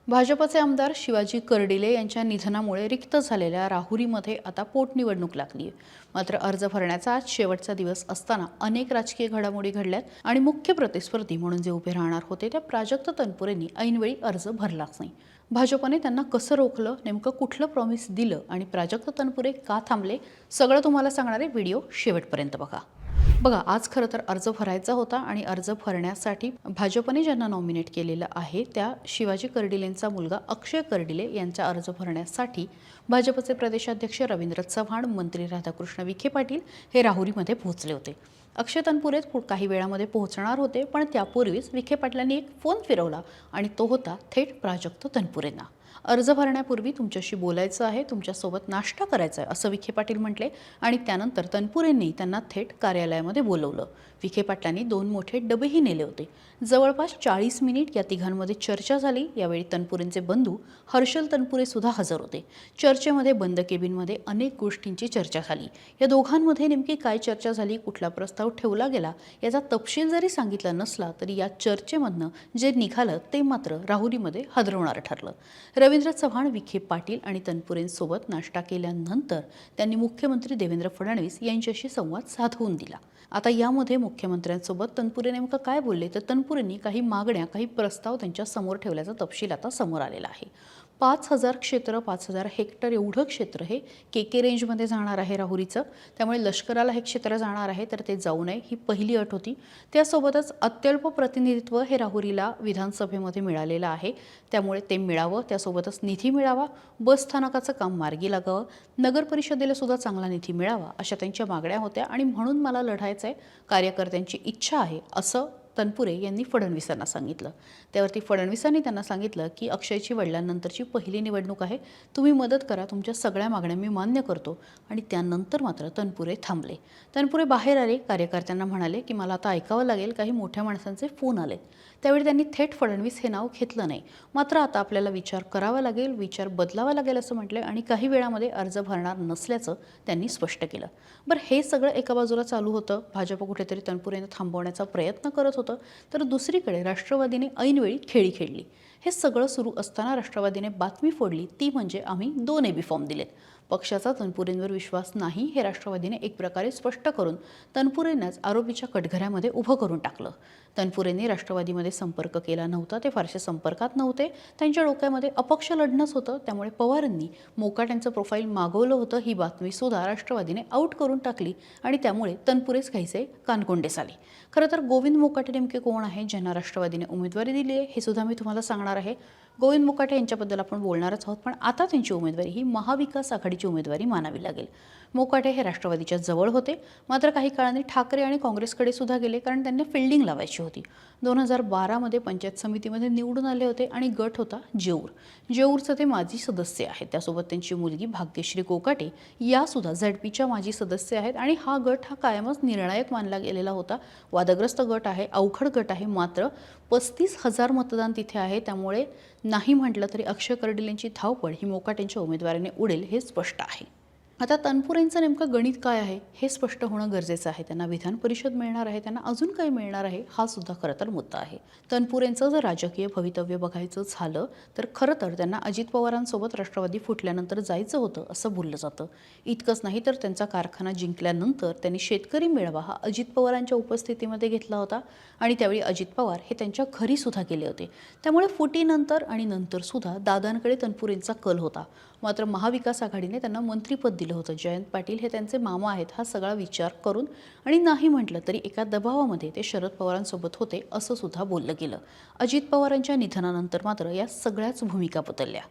भाजपचे आमदार शिवाजी कर्डिले यांच्या निधनामुळे रिक्त झालेल्या राहुरीमध्ये आता पोटनिवडणूक लागली आहे। मात्र अर्ज भरण्याचा आज शेवटचा दिवस असताना अनेक राजकीय घडामोडी घडल्यात आणि मुख्य प्रतिस्पर्धी म्हणून जे उभे राहणार होते त्या प्राजक्त तनपुरेंनी ऐनवेळी अर्ज भरलाच नाही। भाजपने त्यांना कसं रोखलं, नेमकं कुठलं प्रॉमिस दिलं आणि प्राजक्त तनपुरे का थांबले, सगळं तुम्हाला सांगणारे व्हिडिओ शेवटपर्यंत बघा। आज खरं तर अर्ज भरायचा होता आणि अर्ज भरण्यासाठी भाजपने ज्यांना नॉमिनेट केलेलं आहे त्या शिवाजी कर्डिलेंचा मुलगा अक्षय कर्डिले यांचा अर्ज भरण्यासाठी भाजपचे प्रदेशाध्यक्ष रवींद्र चव्हाण, मंत्री राधाकृष्ण विखे पाटील हे राहुरीमध्ये पोहोचले होते। अक्षय तनपुरे काही वेळामध्ये पोहोचणार होते, पण त्यापूर्वीच विखे पाटलांनी एक फोन फिरवला आणि तो होता थेट प्राजक्त तनपुरेंना। अर्ज भरण्यापूर्वी तुमच्याशी बोलायचं आहे, तुमच्यासोबत नाश्ता करायचा आहे असं विखे पाटील म्हटले आणि त्यानंतर तनपुरेंनी त्यांना थेट कार्यालयामध्ये बोलवलं। विखे पाटलांनी 2 मोठे डबेही नेले होते। जवळपास 40 मिनिट या तिघांमध्ये चर्चा झाली। यावेळी तनपुरेंचे बंधू हर्षल तनपुरे सुद्धा हजर होते। चर्चेमध्ये बंद केबिनमध्ये अनेक गोष्टींची चर्चा झाली। या दोघांमध्ये नेमकी काय चर्चा झाली, कुठला प्रस्ताव ठेवला गेला याचा तपशील जरी सांगितला नसला तरी या चर्चेमधनं जे निघालं ते मात्र राहुरीमध्ये हादरवणारं ठरलं। रवींद्र चव्हाण, विखे पाटील आणि तनपुरेंसोबत नाश्ता केल्यानंतर त्यांनी मुख्यमंत्री देवेंद्र फडणवीस यांच्याशी संवाद साधवून दिला। आता यामध्ये मुख्यमंत्र्यांसोबत तनपुरे नेमकं काय बोलले तर तनपुरेंनी काही मागण्या, काही प्रस्ताव त्यांच्या समोर ठेवल्याचा तपशील आता समोर आलेला आहे। 5000 क्षेत्र, 5000 हेक्टर एवढं क्षेत्र हे केके रेंजमध्ये जाणार आहे राहुरीचं, त्यामुळे लष्कराला हे क्षेत्र जाणार आहे तर ते जाऊ नये ही पहिली अट होती। त्यासोबतच अत्यल्प प्रतिनिधित्व हे राहुरीला विधानसभेमध्ये मिळालेलं आहे, त्यामुळे ते मिळावं, त्यासोबतच निधी मिळावा, बस स्थानकाचं काम मार्गी लागावं, नगर परिषदेला सुद्धा चांगला निधी मिळावा अशा त्यांच्या मागण्या होत्या आणि म्हणून मला लढायचं आहे, कार्यकर्त्यांची इच्छा आहे असं तनपुरे यांनी फडणवीसांना सांगितलं। त्यावरती फडणवीसांनी त्यांना सांगितलं की अक्षयची वडिलांनंतरची पहिली निवडणूक आहे, तुम्ही मदत करा, तुमच्या सगळ्या मागण्या मी मान्य करतो। आणि त्यानंतर मात्र तनपुरे थांबले। तनपुरे बाहेर आले, कार्यकर्त्यांना म्हणाले की मला आता ऐकावं लागेल, काही मोठ्या माणसांचे फोन आलेत। त्यावेळी त्यांनी थेट फडणवीस हे नाव घेतलं नाही, मात्र आता आपल्याला विचार करावा लागेल, विचार बदलावा लागेल असं म्हटले आणि काही वेळामध्ये अर्ज भरणार नसल्याचं त्यांनी स्पष्ट केलं। हे सगळं एका बाजूला चालू होतं, भाजप कुठेतरी तनपुरेंना थांबवण्याचा प्रयत्न करत होतं, तर दुसरीकडे राष्ट्रवादीने ऐनवेळी खेळी खेळली। हे सगळं सुरू असताना राष्ट्रवादीने बातमी फोडली, ती म्हणजे आम्ही 2 एबी फॉर्म दिलेत। पक्षाचा तनपुरेंवर विश्वास नाही हे राष्ट्रवादीने एक प्रकारे स्पष्ट करून तनपुरेंनाच आरोपीच्या कटघऱ्यामध्ये उभं करून टाकलं। तनपुरेंनी राष्ट्रवादीमध्ये संपर्क केला नव्हता, ते फारसे संपर्कात नव्हते, त्यांच्या डोक्यामध्ये अपक्ष लढणंच होतं, त्यामुळे पवारांनी मोकाट्यांचं प्रोफाईल मागवलं होतं ही बातमी सुद्धा राष्ट्रवादीने आउट करून टाकली आणि त्यामुळे तनपुरेच काहीसे कानकोंडे झाले। खरं तर गोविंद मोकाटे नेमके कोण आहे, ज्यांना राष्ट्रवादीने उमेदवारी दिली आहे हे सुद्धा मी तुम्हाला सांगणार आहे। गोविंद मोकाटे यांच्याबद्दल आपण बोलणारच आहोत, पण आता त्यांची उमेदवारी ही महाविकास आघाडीची उमेदवारी मानावी लागेल। मोकाटे हे राष्ट्रवादीच्या जवळ होते, मात्र काही काळाने ठाकरे आणि काँग्रेसकडे सुद्धा गेले, कारण त्यांना फिल्डिंग लावायची होती। 2012 मध्ये पंचायत समितीमध्ये निवडून आले होते आणि गट होता जेऊरचं ते माजी सदस्य आहेत। त्यासोबत त्यांची मुलगी भाग्यश्री कोकाटे या सुद्धा झडपीच्या माजी सदस्य आहेत आणि हा गट हा कायमच निर्णायक मानला गेलेला होता। वादग्रस्त गट आहे, अवघड गट आहे, मात्र 35,000 मतदान तिथे आहे, त्यामुळे नाही म्हटलं तरी अक्षय कर्डिलेंची धावपळ ही मोकाटेंच्या उमेदवारीने उडेल हे स्पष्ट आहे। आता तनपुरेंचं नेमकं गणित काय आहे हे स्पष्ट होणं गरजेचं आहे। त्यांना विधान परिषद मिळणार आहे, त्यांना अजून काय मिळणार आहे हा सुद्धा खरं तर मुद्दा आहे। तनपुरेंचं जर राजकीय भवितव्य बघायचं झालं तर खरं तर त्यांना अजित पवारांसोबत राष्ट्रवादी फुटल्यानंतर जायचं होतं असं बोललं जातं। इतकंच नाही तर त्यांचा कारखाना जिंकल्यानंतर त्यांनी शेतकरी मेळावा हा अजित पवारांच्या उपस्थितीमध्ये घेतला होता आणि त्यावेळी अजित पवार हे त्यांच्या घरी सुद्धा गेले होते, त्यामुळे फुटीनंतर आणि नंतर सुद्धा दादांकडे तनपुरेंचा कल होता। मात्र महाविकास आघाडीने त्यांना मंत्रिपद दिलं होतं। जयंत पाटील हे त्यांचे मामा आहेत, हा सगळा विचार करून आणि नाही म्हटलं तरी एका दबावामध्ये ते शरद पवारांसोबत होते असं सुद्धा बोललं गेलं। अजित पवारांच्या निधनानंतर मात्र या सगळ्याच भूमिका बदलल्या।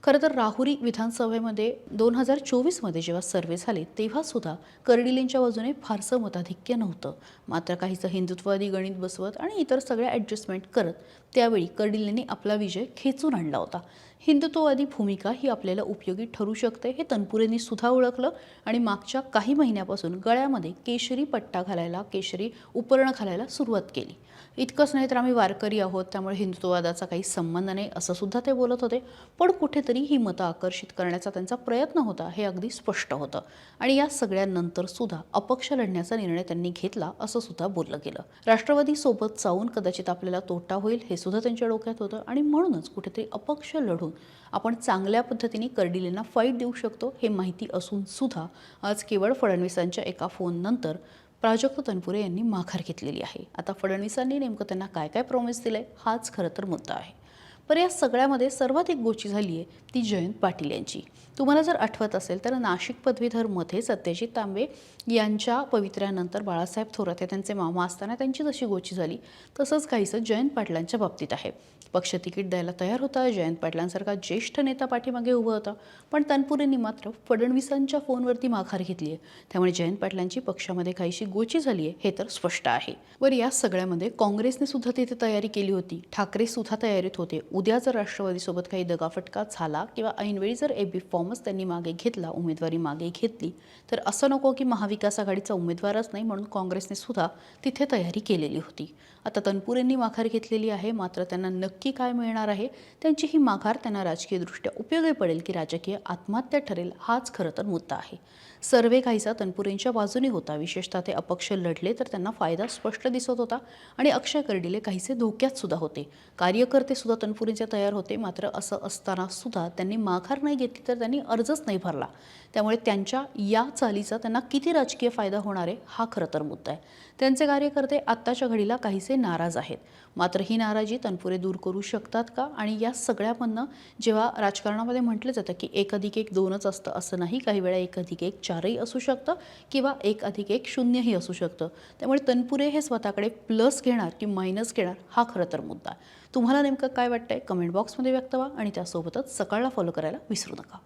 खरं तर राहुरी विधानसभेमध्ये 2024 मध्ये जेव्हा सर्वे झाले तेव्हा सुद्धा कर्डिलेंच्या बाजूने फारसं मताधिक्य नव्हतं, मात्र काहीचं हिंदुत्ववादी गणित बसवत आणि इतर सगळ्या ॲडजस्टमेंट करत त्यावेळी कर्डिलेंनी आपला विजय खेचून आणला होता। हिंदुत्ववादी भूमिका ही आपल्याला उपयोगी ठरू शकते हे तनपुरेंनी सुद्धा ओळखलं आणि मागच्या काही महिन्यापासून गळ्यामध्ये केशरी पट्टा घालायला, केशरी उपरण घालायला सुरुवात केली। इतकंच नाही तर आम्ही वारकरी आहोत, त्यामुळे हिंदुत्ववादाचा काही संबंध नाही असं सुद्धा ते बोलत होते, पण कुठेतरी तरी ही मतं आकर्षित करण्याचा त्यांचा प्रयत्न होता हे अगदी स्पष्ट होतं आणि या सगळ्यानंतर सुद्धा अपक्ष लढण्याचा निर्णय त्यांनी घेतला असं सुद्धा बोललं गेलं. राष्ट्रवादी सोबत जाऊन कदाचित आपल्याला तोटा होईल हे सुद्धा त्यांच्या डोक्यात होतं आणि म्हणूनच कुठेतरी अपक्ष लढून आपण चांगल्या पद्धतीने कर्डिलेंना फाईट देऊ शकतो हे माहिती असून सुद्धा आज केवळ फडणवीसांच्या एका फोननंतर प्राजक्त तनपुरे यांनी माघार घेतलेली आहे. आता फडणवीसांनी नेमकं त्यांना काय काय प्रॉमिस दिलंय हाच खरं तर मुद्दा आहे. पण या सगळ्यामध्ये सर्वाधिक गोची झाली आहे ती जयंत पाटील यांची. तुम्हाला जर आठवत असेल तर नाशिक पदवीधरमध्ये सत्यजित तांबे यांच्या पवित्र्यानंतर बाळासाहेब थोरात हे त्यांचे मामा असताना त्यांची जशी गोची झाली तसंच काहीसं जयंत पाटलांच्या बाबतीत आहे. पक्ष तिकीट द्यायला तयार होता, जयंत पाटलांसारखा ज्येष्ठ नेता पाठीमागे उभं होता, पण तनपुरेंनी मात्र फडणवीसांच्या फोनवरती माघार घेतली आहे. त्यामुळे जयंत पाटलांची पक्षामध्ये काहीशी गोची झाली आहे हे तर स्पष्ट आहे. वर या सगळ्यामध्ये काँग्रेसने सुद्धा तिथे तयारी केली होती, ठाकरे सुद्धा तयारीत होते. उद्या जर राष्ट्रवादीसोबत काही दगाफटका झाला किंवा ऐनवेळी जर एबी फॉर्मच त्यांनी मागे घेतला, उमेदवारी मागे घेतली, तर असं नको की महाविकास आघाडीचा उमेदवारच नाही म्हणून काँग्रेसने सुद्धा तिथे तयारी केलेली होती. आता तनपुरेंनी माघार घेतलेली आहे, मात्र त्यांना नक्की काय मिळणार आहे, त्यांची ही माघार त्यांना राजकीयदृष्ट्या उपयोगी पडेल की राजकीय आत्महत्या ठरेल हाच खरं तर मुद्दा आहे. सर्वे काहीसा तनपुरेंच्या बाजूने होता, विशेषतः ते अपक्ष लढले तर त्यांना फायदा स्पष्ट दिसत होता आणि अक्षय कर्डिले काहीसे धोक्यात सुद्धा होते. कार्यकर्ते सुद्धा तनपुरेंचे तयार होते, मात्र असं असताना सुद्धा त्यांनी माघार नाही घेतली तर त्यांनी अर्जच नाही भरला. त्यामुळे त्यांच्या या चालीचा त्यांना किती राजकीय फायदा होणार आहे हा खरं तर मुद्दा आहे. त्यांचे कार्यकर्ते आत्ताच्या घडीला काहीसे नाराज आहेत, मात्र ही नाराजी तनपुरे दूर करू शकतात का? आणि या सगळ्यामधनं जेव्हा राजकारणामध्ये म्हटलं जातं की 1+1=2च असतं, असं नाही, काही वेळा 1+1=4ही असू शकतं किंवा 1+1=0ही असू शकतं. त्यामुळे तनपुरे हे स्वतःकडे प्लस घेणार की मायनस घेणार हा खरं तर मुद्दा आहे. तुम्हाला नेमकं काय वाटतंय कमेंट बॉक्समध्ये व्यक्त व्हा आणि त्यासोबतच सकाळला फॉलो करायला विसरू नका.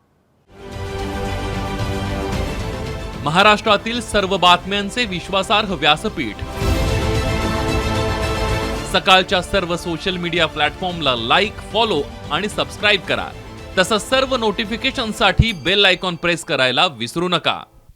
महाराष्ट्रातील सर्व बातम्यांचे विश्वासार्ह व्यासपीठ सकाळच्या सर्व सोशल मीडिया प्लॅटफॉर्मला लाईक, फॉलो आणि सबस्क्राईब करा. तसंच सर्व नोटिफिकेशनसाठी बेल आयकॉन प्रेस करायला विसरू नका.